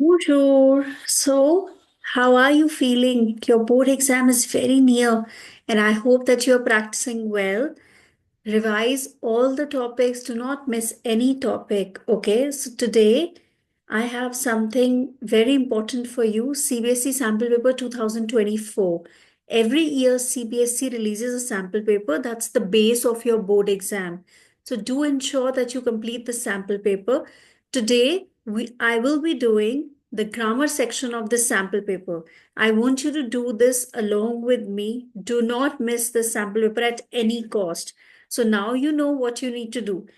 Bonjour. So, how are you feeling? Your board exam is very near, and I hope that you're practicing well. Revise all the topics, do not miss any topic. Okay, so today I have something very important for you, CBSE Sample Paper 2024. Every year, CBSE releases a sample paper that's the base of your board exam. So, do ensure that you complete the sample paper. Today, I will be doing the grammar section of the sample paper. I want you to do this along with me. Do not miss the sample paper at any cost. So now you know what you need to do.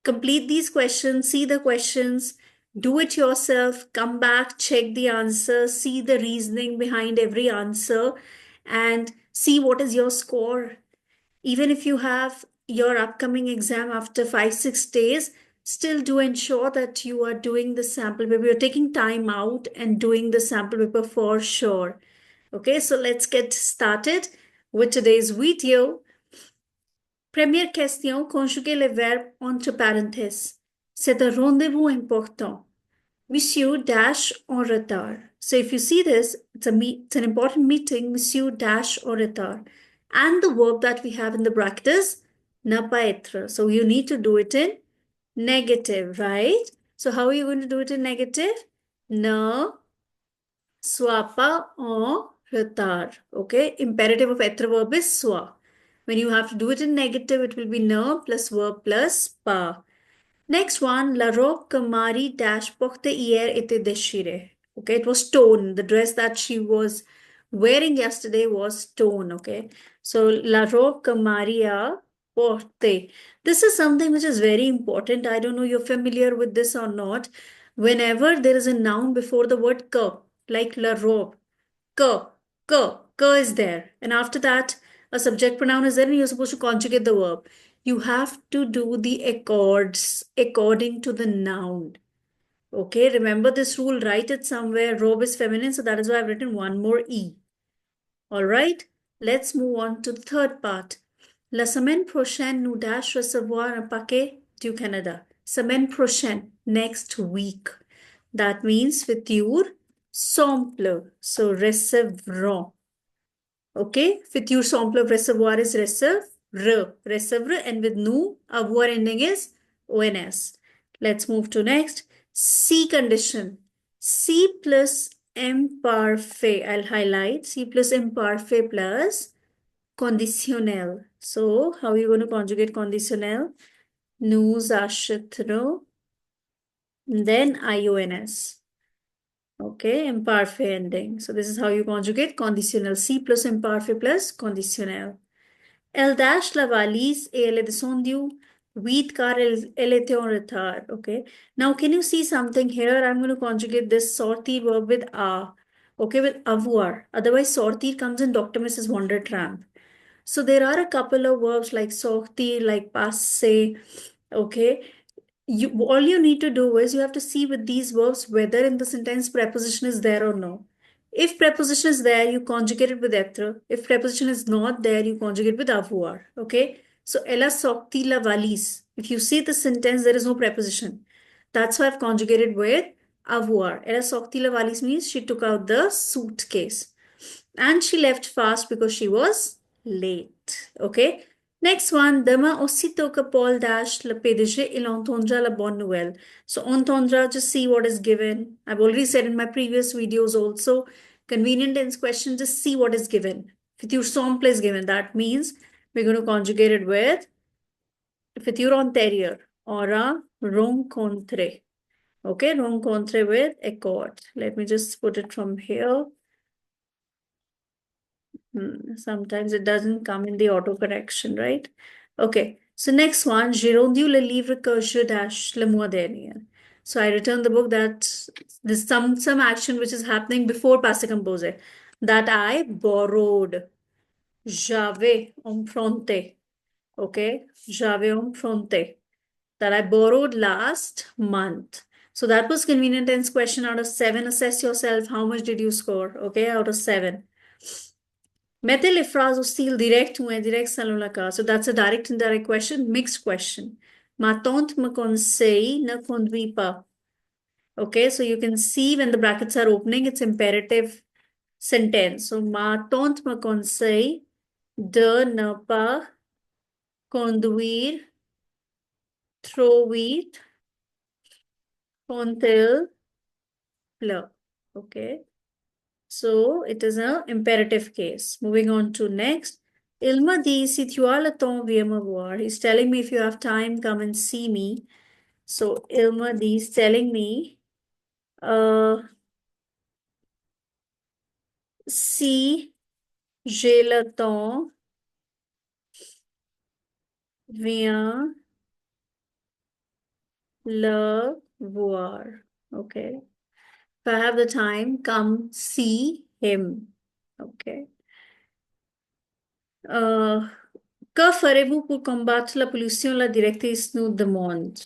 Complete these questions, see the questions, do it yourself, come back, check the answer, see the reasoning behind every answer, and see what is your score. Even if you have your upcoming exam after 5, 6 days, still do ensure that you are doing the sample paper. You're taking time out and doing the sample paper for sure. Okay, so let's get started with today's video. Première question, conjuguer les verbes entre parenthèses. C'est un rendez-vous important. Monsieur dash en retard. So if you see this, it's an important meeting. Monsieur dash en retard. And the verb that we have in the bracket is ne pas être. So you need to do it in negative, right? So how are you going to do it in negative? Ne sois pas en retard. Okay. Imperative of être verb is soit. When you have to do it in negative, it will be ne plus verb plus pas. Next one, la robe que Marie dash porte hier était déchirée. Okay, it was torn. The dress that she was wearing yesterday was torn. Okay, so la robe que Maria porte. This is something which is very important. I don't know you're familiar with this or not. Whenever there is a noun before the word que, like la robe, que, que is there. And after that, a subject pronoun is there and you're supposed to conjugate the verb. You have to do the accords according to the noun. Okay, remember this rule, write it somewhere. Robe is feminine, so that is why I've written one more E. All right, let's move on to the third part. La semaine prochaine, nous dash recevoir un paquet du Canada. Semaine prochaine, next week. That means futur simple. So recevrons. Okay, futur simple of recevoir is recevoir, and with nous, avoir ending is ons. Let's move to next. C condition. C plus imparfait. I'll highlight C plus imparfait plus conditionnel. So, how are you going to conjugate conditionnel? Nous achèterons, then ions. Okay, imparfait ending. So this is how you conjugate conditionnel. C plus imparfait plus conditionnel. Elle dash la valise et elle est descendue vite car elle était en retard. Okay. Now, can you see something here? I'm going to conjugate this sortir verb with a. Okay, with avoir. Otherwise, sortir comes in Dr. Mrs. Wonder Tramp. So there are a couple of verbs like sortir, like passer. Okay, all you need to do is you have to see with these verbs whether in the sentence preposition is there or no. If preposition is there, you conjugate it with être. If preposition is not there, you conjugate with avoir. Okay. So elle a sorti la valise. If you see the sentence, there is no preposition. That's why I've conjugated with avoir. Elle a sorti la valise means she took out the suitcase. And she left fast because she was late. Okay. Next one, demain aussitôt que Paul dash le PDG, il entendra la bonne nouvelle. So entendra, just see what is given. I've already said in my previous videos also, convenient tense question, just see what is given. Futur simple is given. That means we're going to conjugate it with futur antérieur, aura rencontré. Okay, rencontré with accord. Let me just put it from here. Sometimes it doesn't come in the auto correction, right? Okay. So next one, j'ai rendu le livre que je dash le mois dernier. So I returned the book that there's some action which is happening before passé composé that I borrowed. J'avais emprunté. Okay. J'avais emprunté. That I borrowed last month. So that was convenient tense question out of 7. Assess yourself. How much did you score? Okay. Out of 7. Mettez les phrases au style direct ou indirect selon le cas. So that's a direct indirect question, mixed question. Ma tante me conseille ne conduis pas. Okay, so you can see when the brackets are opening, it's imperative sentence. So, ma tante me conseille de ne pas conduire trop vite quand il pleut. Okay, so it is an imperative case. Moving on to next. Il m'a dit, si tu as le temps, viens me voir. He's telling me if you have time, come and see me. So, il m'a dit is telling me, si j'ai le temps, viens le voir. Okay. If I have the time, come see him. Okay. Uh, que ferez-vous pour combattre la pollution? La directrice nous demande.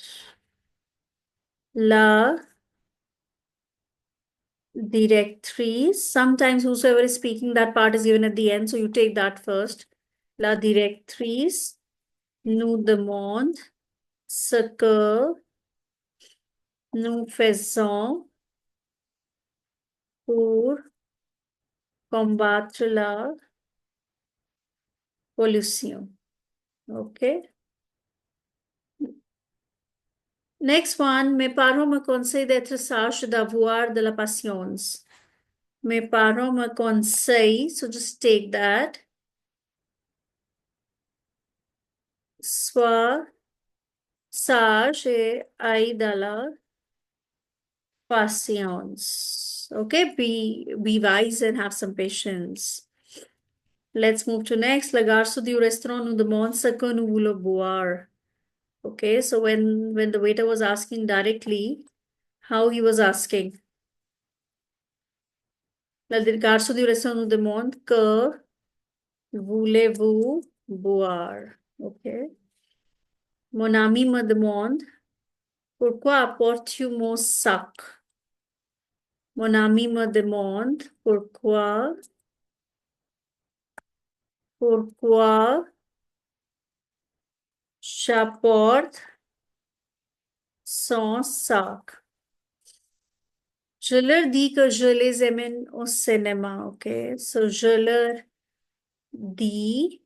La directrice. Sometimes whosoever is speaking, that part is given at the end, so you take that first. La directrice nous demande ce que nous faisons pour combattre la pollution. Okay. Next one, mes parents me conseillent d'être sage, d'avoir de la patience. Mes parents me conseillent, so just take that. Sois sage et aie de la patience. Okay, be wise and have some patience. Let's move to next. Le garçon du restaurant nous demande ce que nous voulons boire. Okay, so when the waiter was asking directly, how he was asking. Le garçon du restaurant nous demande que voulez-vous boire? Okay. Mon ami me demande pourquoi apportes-tu mon sac? Mon ami me demande pourquoi j'apporte son sac. Je leur dis que je les amène au cinéma, okay? So je leur dis,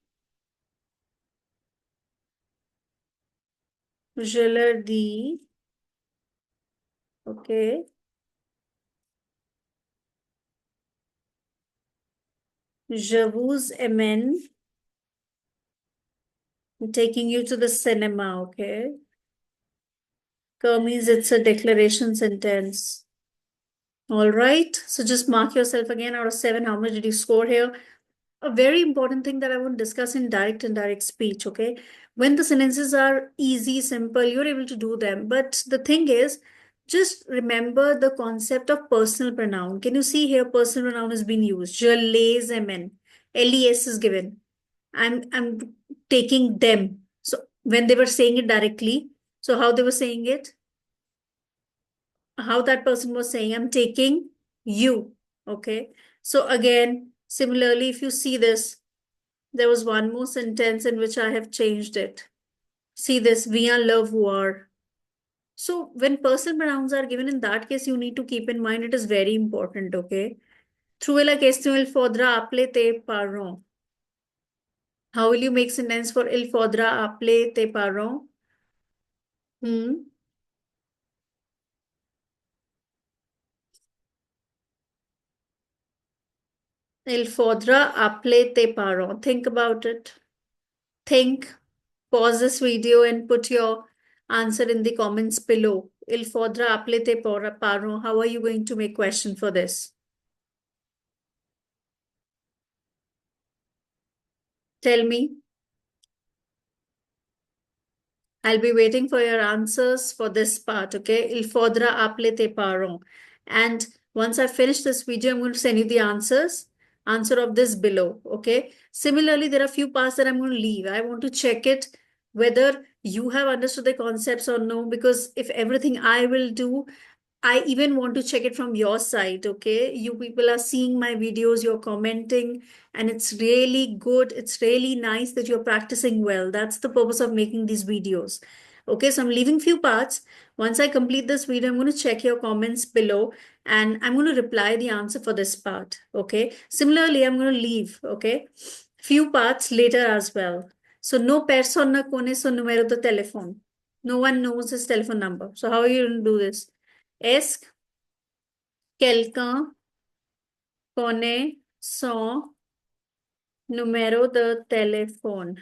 okay? Je vous amène, I'm taking you to the cinema, okay? Que means it's a declaration sentence. All right. So just mark yourself again out of 7. How much did you score here? A very important thing that I want to discuss in direct and indirect speech, okay? When the sentences are easy, simple, you're able to do them. But the thing is, just remember the concept of personal pronoun. Can you see here personal pronoun has been used? Je les amène. Les is given. I'm taking them. So when they were saying it directly, so how they were saying it? How that person was saying, I'm taking you. Okay. So again, similarly, if you see this, there was one more sentence in which I have changed it. See this, viens le voir. So when personal pronouns are given in that case, you need to keep in mind it is very important. Okay. Trouver la question, il faudra appeler tes parents. How will you make sentence for il faudra appeler tes parents? Il faudra appeler tes parents. Think about it. Think, pause this video and put your answer in the comments below. Il faudra appeler tes parents. How are you going to make question for this? Tell me. I'll be waiting for your answers for this part, okay? Il faudra appeler tes parents. And once I finish this video, I'm going to send you the answer of this below, okay? Similarly, there are a few parts that I'm going to leave. I want to check it whether you have understood the concepts or no, because if everything I will do, I even want to check it from your side, okay? You people are seeing my videos, you're commenting, and it's really good. It's really nice that you're practicing well. That's the purpose of making these videos. Okay, so I'm leaving few parts. Once I complete this video, I'm going to check your comments below and I'm going to reply the answer for this part. Okay, similarly, I'm going to leave, okay, few parts later as well. So no persona con su número de teléfono. No one knows his telephone number. So how are you going to do this? Est quelqu'un connaît son numéro de téléphone?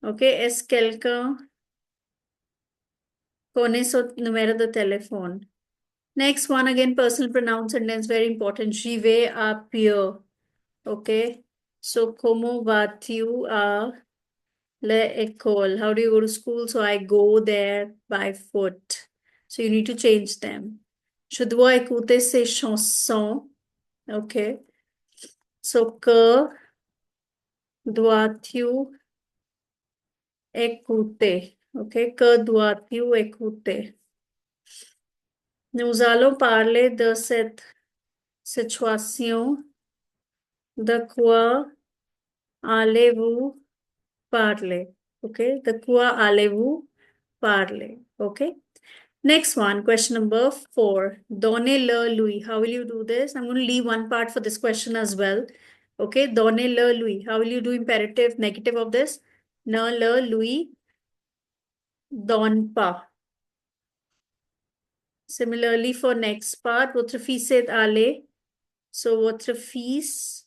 Okay, est quelqu'un connaît son numéro de téléphone? Next one, again, personal pronoun sentence, very important. J'y vais à pied. Okay. So, como vas-tu à l'école? How do you go to school? So, I go there by foot. So, you need to change them. Je dois écouter ces chansons. Okay. So, que dois-tu écouter? Okay. Que dois-tu écouter? Nous allons parler de cette situation. De quoi allez-vous parler? Okay. De quoi allez-vous parler? Okay. Next one, question number 4. Donnez-le lui. How will you do this? I'm going to leave one part for this question as well. Okay. Donnez-le lui. How will you do imperative, negative of this? Ne le lui donne pas. Similarly, for next part, votre fils est allé. So, votre fils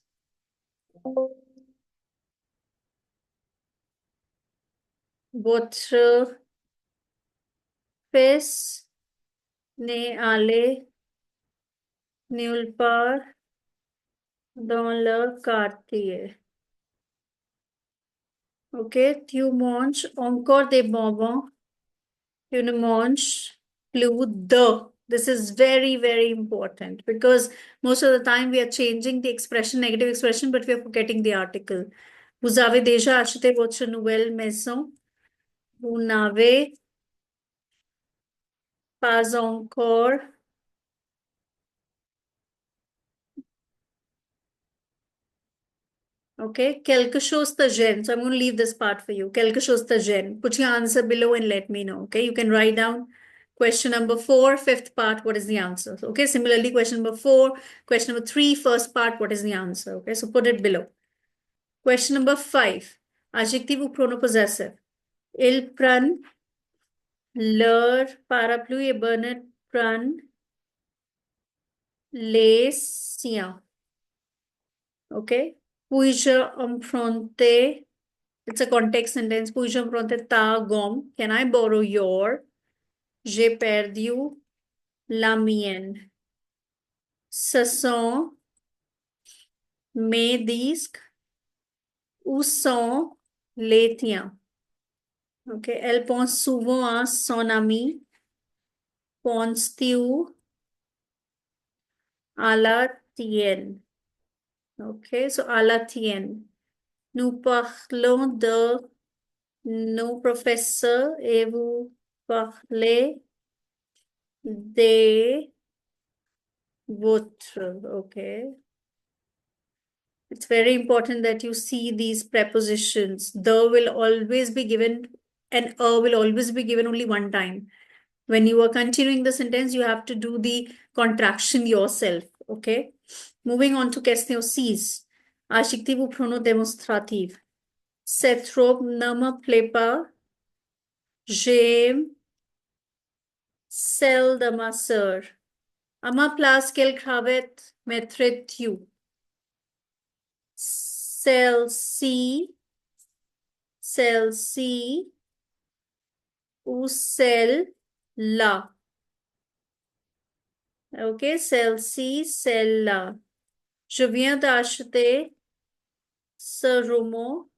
votre fils n'est allé nulle part dans le quartier. Ok, tu manges encore des bonbons. Tu ne manges plus de. This is very, very important because most of the time we are changing the expression, negative expression, but we are forgetting the article. Vous avez déjà acheté votre nouvelle maison. Vous n'avez pas encore okay, quelque chose te gêne. So I'm going to leave this part for you. Quelque chose te gêne. Put your answer below and let me know. Okay, you can write down question number 4, fifth part, what is the answer? Okay, similarly, question number 4, question number 3, first part, what is the answer? Okay, so put it below. Question number 5, adjective ou pronom possessive. Il prend leur parapluie et Bernard prend les siens. Okay, puis-je emprunter. It's a context sentence. Puis-je emprunter ta gomme? Can I borrow your? J'ai perdu la mienne. Ce sont mes disques. Où sont les tiens? Okay. Elle pense souvent à son ami. Penses-tu à la tienne? Okay. So, à la tienne. Nous parlons de nos professeurs et vous parlez des votre. Okay. It's very important that you see these prepositions. The will always be given and a will always be given only one time. When you are continuing the sentence, you have to do the contraction yourself. Okay. Moving on to question 6. Adjective ou pronom démonstratif. Cette robe ne me plaît pas. J'aime celle de ma sœur. À ma place, quelle cravate mettrais-tu? Celle-ci ou celle-là. Ok, celle-ci, celle-là. Je viens d'acheter ce roman.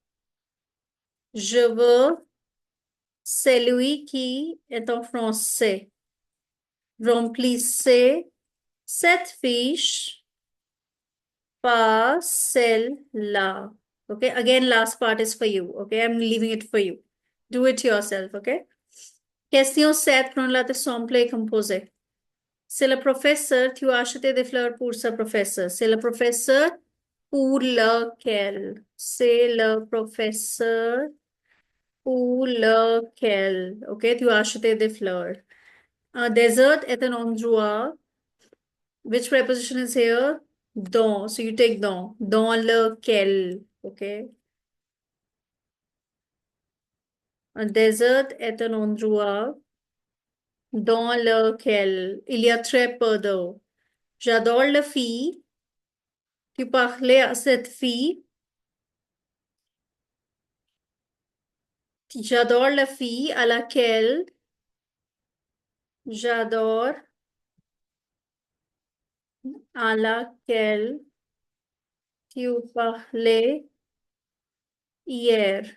Je veux celui qui est en français. Remplissez cette fiche par celle-là. Okay, again, last part is for you. Okay, I'm leaving it for you. Do it yourself, okay? Question 7, prenons la simple et composé. C'est le professeur, tu as acheté des fleurs pour ce professeur. C'est le professeur pour lequel. C'est le professeur Où lequel. Okay, tu as acheté des fleurs. A desert est un endroit. Which preposition is here? Dans. So you take dans. Dans lequel. Okay. Un désert est un endroit dans lequel il y a très peu d'eau. J'adore la fille. Tu parlais à cette fille. J'adore la fille à laquelle j'adore à laquelle tu parlais hier.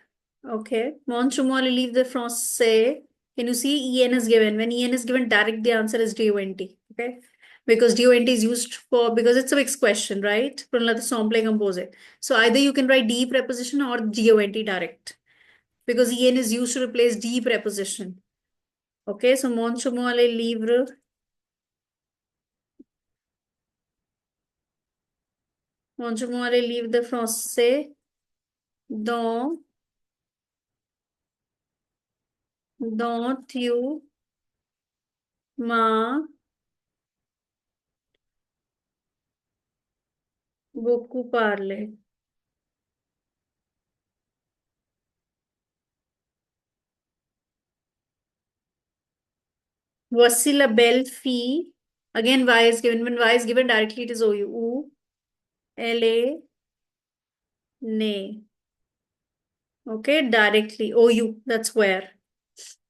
Okay. Monchumoli leave the français. Can you see en is given? When en is given, direct the answer is do-20. Okay. Because do-20 is used for, because it's a mixed question, right? Pronouns sample compose. So either you can write D preposition or do-20 direct. Because en is used to replace D preposition. Okay. So Monchumoli livre. Monchumoli leave the français dont, dont tu m'as beaucoup parlé. Voici la belle fille. Again, Y is given. When Y is given directly, it is OU. Où elle est née. Okay, directly. OU, that's where.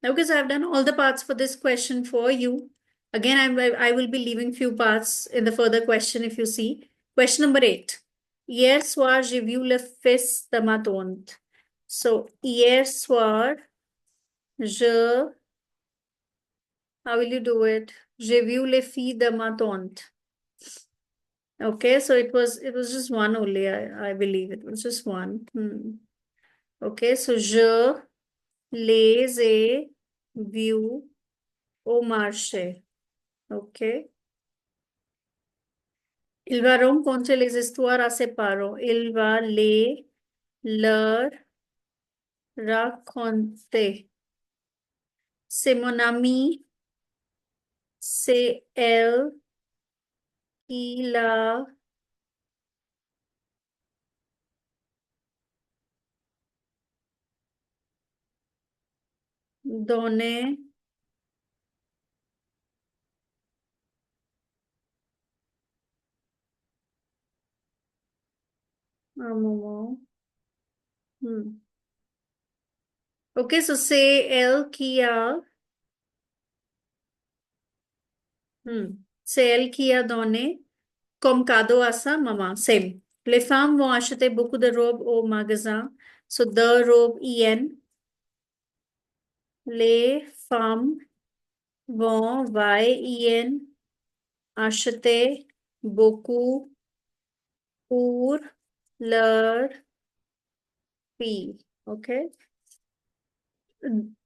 Okay, so I've done all the parts for this question for you. Again, I will be leaving few parts in the further question if you see. Question number 8. Hier soir, j'ai vu le fils de ma tante. So, hier soir, je, how will you do it? J'ai vu les filles de ma tante. Okay, so it was just one only, I believe it was just one. Okay, so je les ai vus au marché. Okay. Il va raconter les histoires à ses parents. Il va les leur raconter. C'est mon ami, c'est elle qui l'a donné un moment. Okay, so c'est elle qui a, c'est elle qui a donné comme cadeau à sa maman. Same. Les femmes vont acheter beaucoup de robes au magasin. So, the robe, en. Les femmes vont, en, acheter beaucoup pour leur fille. Okay.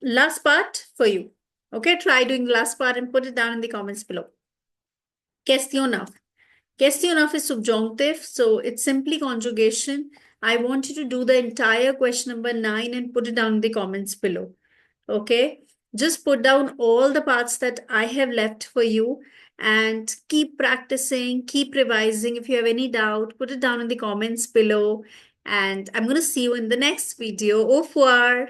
Last part for you. Okay, try doing the last part and put it down in the comments below. Question of. Question of is subjunctive, so it's simply conjugation. I want you to do the entire question number 9 and put it down in the comments below. Okay, just put down all the parts that I have left for you and keep practicing, keep revising. If you have any doubt, put it down in the comments below. And I'm going to see you in the next video. Au revoir.